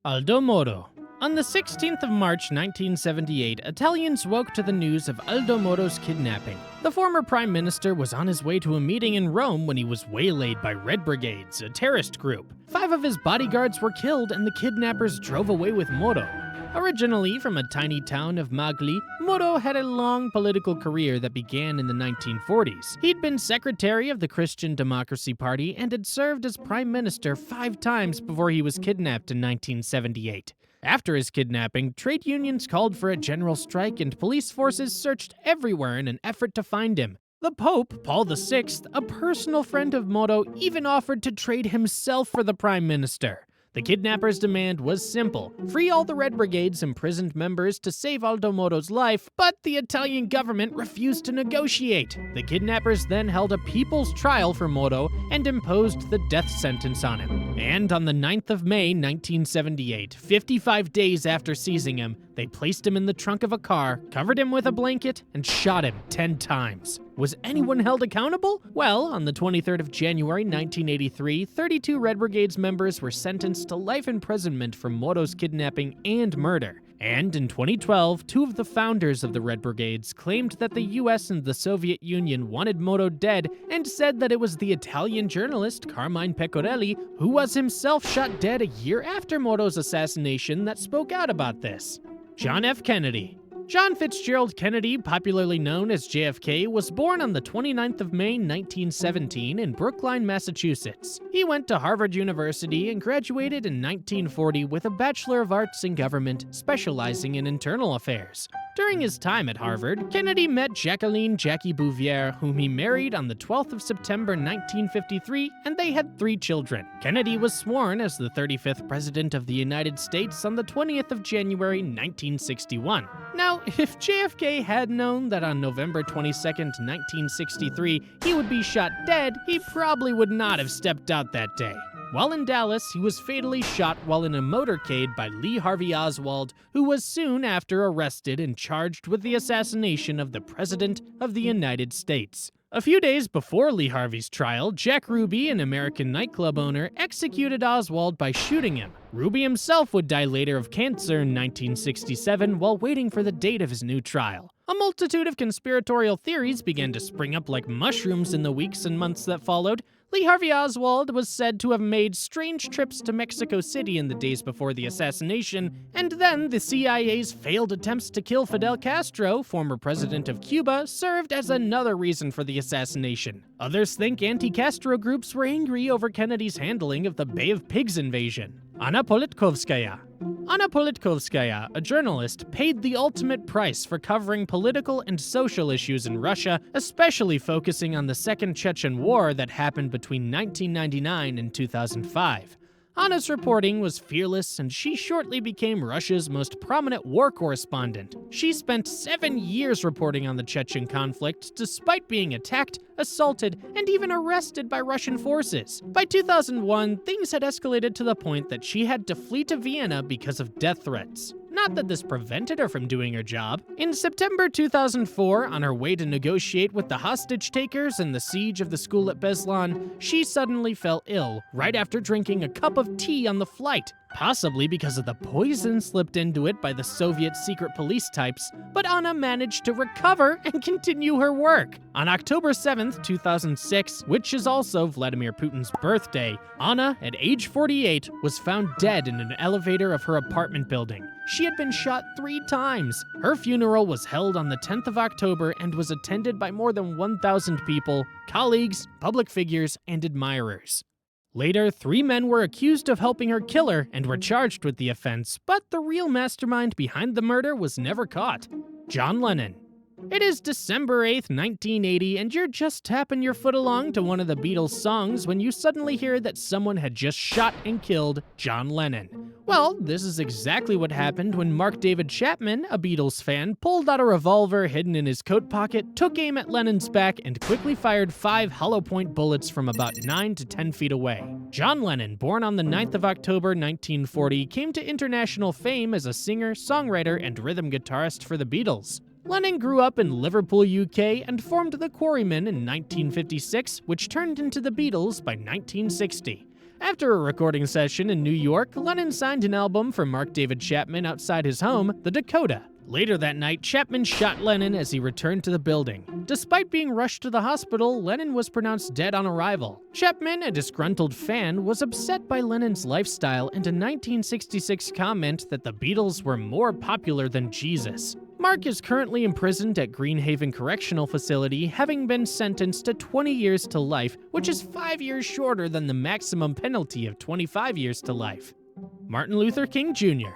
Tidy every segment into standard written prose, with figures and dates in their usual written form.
Aldo Moro. On the 16th of March 1978, Italians woke to the news of Aldo Moro's kidnapping. The former prime minister was on his way to a meeting in Rome when he was waylaid by Red Brigades, a terrorist group. 5 of his bodyguards were killed and the kidnappers drove away with Moro. Originally from a tiny town of Magli, Moro had a long political career that began in the 1940s. He'd been secretary of the Christian Democracy Party and had served as prime minister 5 times before he was kidnapped in 1978. After his kidnapping, trade unions called for a general strike and police forces searched everywhere in an effort to find him. The Pope, Paul VI, a personal friend of Moro, even offered to trade himself for the prime minister. The kidnappers' demand was simple: free all the Red Brigade's imprisoned members to save Aldo Moro's life, but the Italian government refused to negotiate. The kidnappers then held a people's trial for Moro and imposed the death sentence on him. And on the 9th of May 1978, 55 days after seizing him, they placed him in the trunk of a car, covered him with a blanket, and shot him 10 times. Was anyone held accountable? Well, on the 23rd of January 1983, 32 Red Brigades members were sentenced to life imprisonment for Moro's kidnapping and murder. And in 2012, 2 of the founders of the Red Brigades claimed that the US and the Soviet Union wanted Moro dead and said that it was the Italian journalist Carmine Pecorelli, who was himself shot dead a year after Moro's assassination, that spoke out about this. John F. Kennedy. John Fitzgerald Kennedy, popularly known as JFK, was born on the 29th of May 1917 in Brookline, Massachusetts. He went to Harvard University and graduated in 1940 with a Bachelor of Arts in Government, specializing in internal affairs. During his time at Harvard, Kennedy met Jacqueline "Jackie" Bouvier, whom he married on the 12th of September 1953, and they had 3 children. Kennedy was sworn as the 35th President of the United States on the 20th of January 1961. Now, if JFK had known that on November 22nd, 1963, he would be shot dead, he probably would not have stepped out that day. While in Dallas, he was fatally shot while in a motorcade by Lee Harvey Oswald, who was soon after arrested and charged with the assassination of the President of the United States. A few days before Lee Harvey's trial, Jack Ruby, an American nightclub owner, executed Oswald by shooting him. Ruby himself would die later of cancer in 1967 while waiting for the date of his new trial. A multitude of conspiratorial theories began to spring up like mushrooms in the weeks and months that followed. Lee Harvey Oswald was said to have made strange trips to Mexico City in the days before the assassination, and then the CIA's failed attempts to kill Fidel Castro, former president of Cuba, served as another reason for the assassination. Others think anti-Castro groups were angry over Kennedy's handling of the Bay of Pigs invasion. Anna Politkovskaya, a journalist, paid the ultimate price for covering political and social issues in Russia, especially focusing on the Second Chechen War that happened between 1999 and 2005. Anna's reporting was fearless, and she shortly became Russia's most prominent war correspondent. She spent 7 years reporting on the Chechen conflict, despite being attacked, assaulted, and even arrested by Russian forces. By 2001, things had escalated to the point that she had to flee to Vienna because of death threats. Not that this prevented her from doing her job. In September 2004, on her way to negotiate with the hostage takers in the siege of the school at Beslan, she suddenly fell ill right after drinking a cup of tea on the flight, possibly because of the poison slipped into it by the Soviet secret police types, but Anna managed to recover and continue her work. On October 7th, 2006, which is also Vladimir Putin's birthday, Anna, at age 48, was found dead in an elevator of her apartment building. She had been shot 3 times. Her funeral was held on the 10th of October and was attended by more than 1,000 people, colleagues, public figures, and admirers. Later, 3 men were accused of helping her kill her and were charged with the offense, but the real mastermind behind the murder was never caught: John Lennon. It is December 8th, 1980, and you're just tapping your foot along to one of the Beatles' songs when you suddenly hear that someone had just shot and killed John Lennon. Well, this is exactly what happened when Mark David Chapman, a Beatles fan, pulled out a revolver hidden in his coat pocket, took aim at Lennon's back, and quickly fired 5 hollow-point bullets from about 9 to 10 feet away. John Lennon, born on the 9th of October 1940, came to international fame as a singer, songwriter, and rhythm guitarist for the Beatles. Lennon grew up in Liverpool, UK, and formed the Quarrymen in 1956, which turned into the Beatles by 1960. After a recording session in New York, Lennon signed an album for Mark David Chapman outside his home, the Dakota. Later that night, Chapman shot Lennon as he returned to the building. Despite being rushed to the hospital, Lennon was pronounced dead on arrival. Chapman, a disgruntled fan, was upset by Lennon's lifestyle and a 1966 comment that the Beatles were more popular than Jesus. Mark is currently imprisoned at Greenhaven Correctional Facility, having been sentenced to 20 years to life, which is 5 years shorter than the maximum penalty of 25 years to life. Martin Luther King Jr.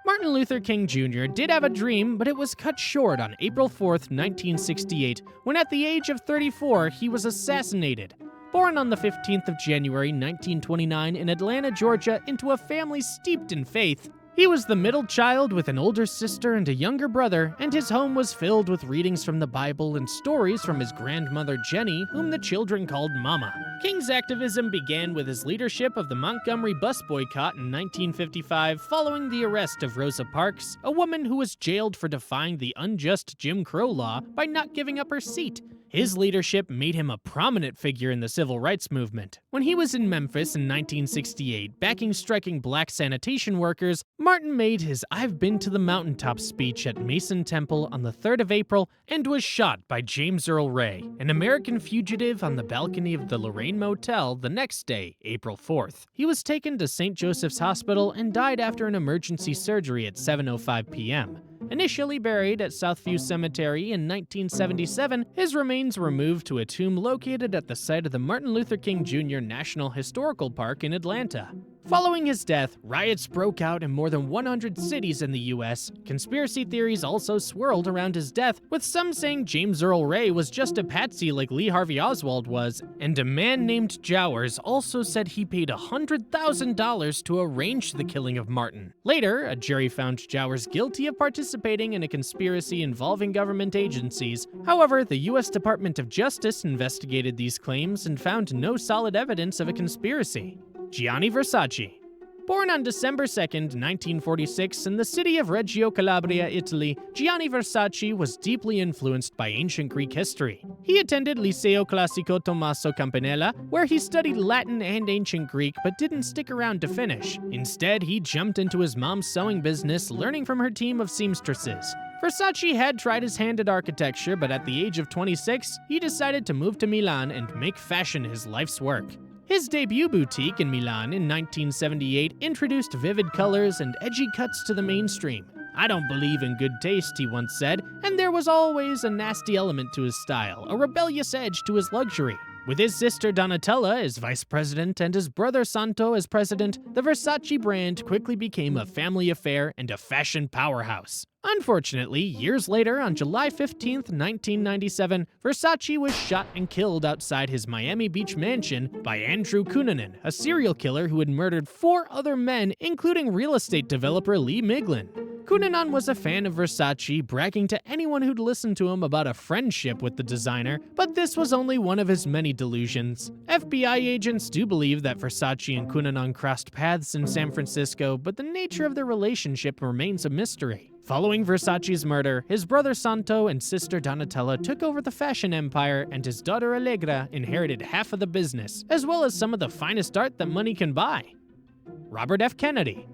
Martin Luther King Jr. did have a dream, but it was cut short on April 4th, 1968, when at the age of 34, he was assassinated. Born on the 15th of January, 1929 in Atlanta, Georgia, into a family steeped in faith, he was the middle child with an older sister and a younger brother, and his home was filled with readings from the Bible and stories from his grandmother Jenny, whom the children called Mama. King's activism began with his leadership of the Montgomery bus boycott in 1955 following the arrest of Rosa Parks, a woman who was jailed for defying the unjust Jim Crow law by not giving up her seat. His leadership made him a prominent figure in the civil rights movement. When he was in Memphis in 1968, backing striking black sanitation workers, Martin made his "I've Been to the Mountaintop" speech at Mason Temple on the 3rd of April and was shot by James Earl Ray, an American fugitive, on the balcony of the Lorraine Motel the next day, April 4th. He was taken to St. Joseph's Hospital and died after an emergency surgery at 7:05 p.m. Initially buried at Southview Cemetery in 1977, his remains were moved to a tomb located at the site of the Martin Luther King Jr. National Historical Park in Atlanta. Following his death, riots broke out in more than 100 cities in the US. Conspiracy theories also swirled around his death, with some saying James Earl Ray was just a patsy like Lee Harvey Oswald was, and a man named Jowers also said he paid $100,000 to arrange the killing of Martin. Later, a jury found Jowers guilty of participating in a conspiracy involving government agencies. However, the US Department of Justice investigated these claims and found no solid evidence of a conspiracy. Gianni Versace. Born on December 2, 1946, in the city of Reggio Calabria, Italy, Gianni Versace was deeply influenced by ancient Greek history. He attended Liceo Classico Tommaso Campanella, where he studied Latin and ancient Greek but didn't stick around to finish. Instead, he jumped into his mom's sewing business, learning from her team of seamstresses. Versace had tried his hand at architecture, but at the age of 26, he decided to move to Milan and make fashion his life's work. His debut boutique in Milan in 1978 introduced vivid colors and edgy cuts to the mainstream. "I don't believe in good taste," he once said, and there was always a nasty element to his style, a rebellious edge to his luxury. With his sister Donatella as vice president and his brother Santo as president, the Versace brand quickly became a family affair and a fashion powerhouse. Unfortunately, years later, on July 15, 1997, Versace was shot and killed outside his Miami Beach mansion by Andrew Cunanan, a serial killer who had murdered 4 other men, including real estate developer Lee Miglin. Cunanan was a fan of Versace, bragging to anyone who'd listen to him about a friendship with the designer, but this was only one of his many delusions. FBI agents do believe that Versace and Cunanan crossed paths in San Francisco, but the nature of their relationship remains a mystery. Following Versace's murder, his brother Santo and sister Donatella took over the fashion empire, and his daughter Allegra inherited half of the business, as well as some of the finest art that money can buy. Robert F. Kennedy.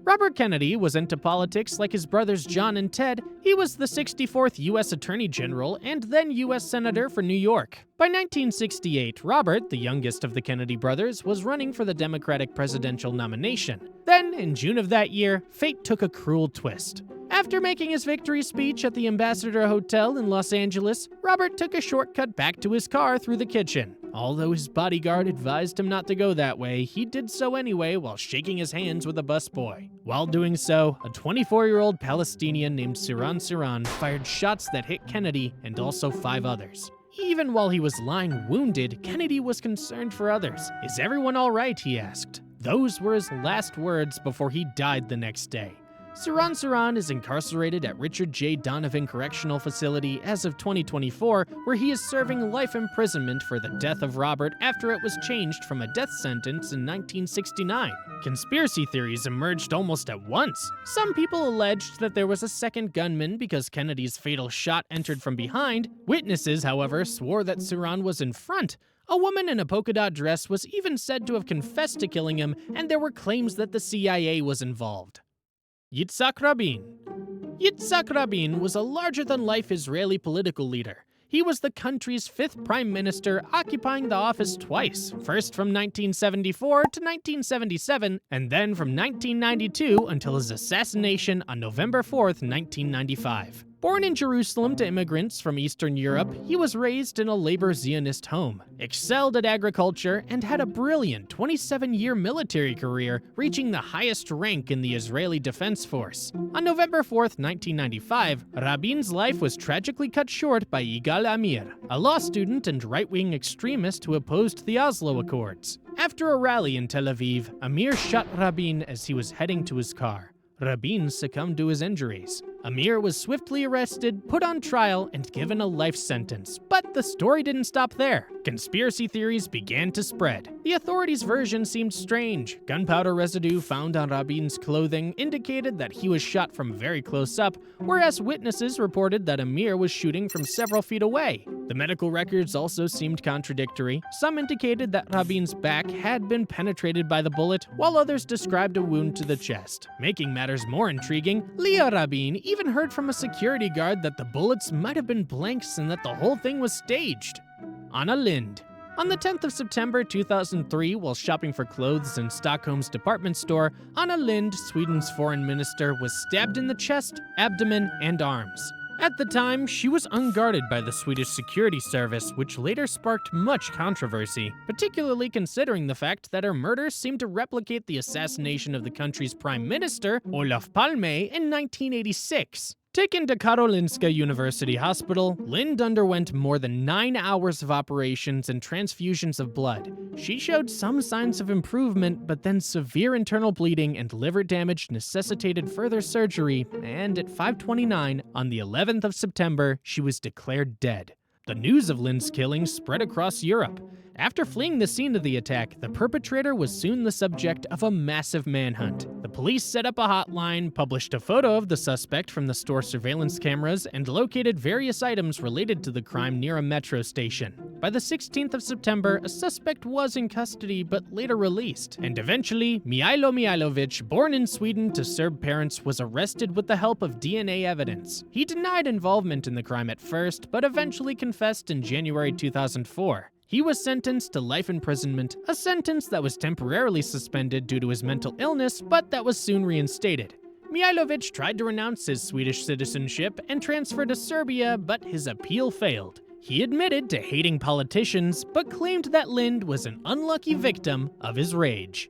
Robert Kennedy was into politics like his brothers John and Ted. He was the 64th U.S. Attorney General and then U.S. Senator for New York. By 1968, Robert, the youngest of the Kennedy brothers, was running for the Democratic presidential nomination. Then, in June of that year, fate took a cruel twist. After making his victory speech at the Ambassador Hotel in Los Angeles, Robert took a shortcut back to his car through the kitchen. Although his bodyguard advised him not to go that way, he did so anyway while shaking his hands with a busboy. While doing so, a 24-year-old Palestinian named Siran fired shots that hit Kennedy and also 5 others. Even while he was lying wounded, Kennedy was concerned for others. "Is everyone all right?" he asked. Those were his last words before he died the next day. Siran is incarcerated at Richard J. Donovan Correctional Facility as of 2024, where he is serving life imprisonment for the death of Robert after it was changed from a death sentence in 1969. Conspiracy theories emerged almost at once. Some people alleged that there was a second gunman because Kennedy's fatal shot entered from behind. Witnesses, however, swore that Siran was in front. A woman in a polka dot dress was even said to have confessed to killing him, and there were claims that the CIA was involved. Yitzhak Rabin. Yitzhak Rabin was a larger-than-life Israeli political leader. He was the country's fifth prime minister, occupying the office twice, first from 1974 to 1977, and then from 1992 until his assassination on November 4th, 1995. Born in Jerusalem to immigrants from Eastern Europe, he was raised in a labor Zionist home, excelled at agriculture, and had a brilliant 27-year military career, reaching the highest rank in the Israeli Defense Force. On November 4th, 1995, Rabin's life was tragically cut short by Yigal Amir, a law student and right-wing extremist who opposed the Oslo Accords. After a rally in Tel Aviv, Amir shot Rabin as he was heading to his car. Rabin succumbed to his injuries. Amir was swiftly arrested, put on trial, and given a life sentence. But the story didn't stop there. Conspiracy theories began to spread. The authorities' version seemed strange. Gunpowder residue found on Rabin's clothing indicated that he was shot from very close up, whereas witnesses reported that Amir was shooting from several feet away. The medical records also seemed contradictory. Some indicated that Rabin's back had been penetrated by the bullet, while others described a wound to the chest. Making matters more intriguing, Leah Rabin even heard from a security guard that the bullets might have been blanks and that the whole thing was staged. Anna Lindh. On the 10th of September 2003, while shopping for clothes in Stockholm's department store, Anna Lindh, Sweden's foreign minister, was stabbed in the chest, abdomen, and arms. At the time, she was unguarded by the Swedish security service, which later sparked much controversy, particularly considering the fact that her murder seemed to replicate the assassination of the country's prime minister, Olof Palme, in 1986. Taken to Karolinska University Hospital, Lindh underwent more than 9 hours of operations and transfusions of blood. She showed some signs of improvement, but then severe internal bleeding and liver damage necessitated further surgery, and at 5:29 on the 11th of September, she was declared dead. The news of Lindh's killing spread across Europe. After fleeing the scene of the attack, the perpetrator was soon the subject of a massive manhunt. The police set up a hotline, published a photo of the suspect from the store surveillance cameras, and located various items related to the crime near a metro station. By the 16th of September, a suspect was in custody but later released, and eventually, Mihailo Mihailovic, born in Sweden to Serb parents, was arrested with the help of DNA evidence. He denied involvement in the crime at first, but eventually confessed in January 2004. He was sentenced to life imprisonment, a sentence that was temporarily suspended due to his mental illness, but that was soon reinstated. Mihailovic tried to renounce his Swedish citizenship and transfer to Serbia, but his appeal failed. He admitted to hating politicians, but claimed that Lindh was an unlucky victim of his rage.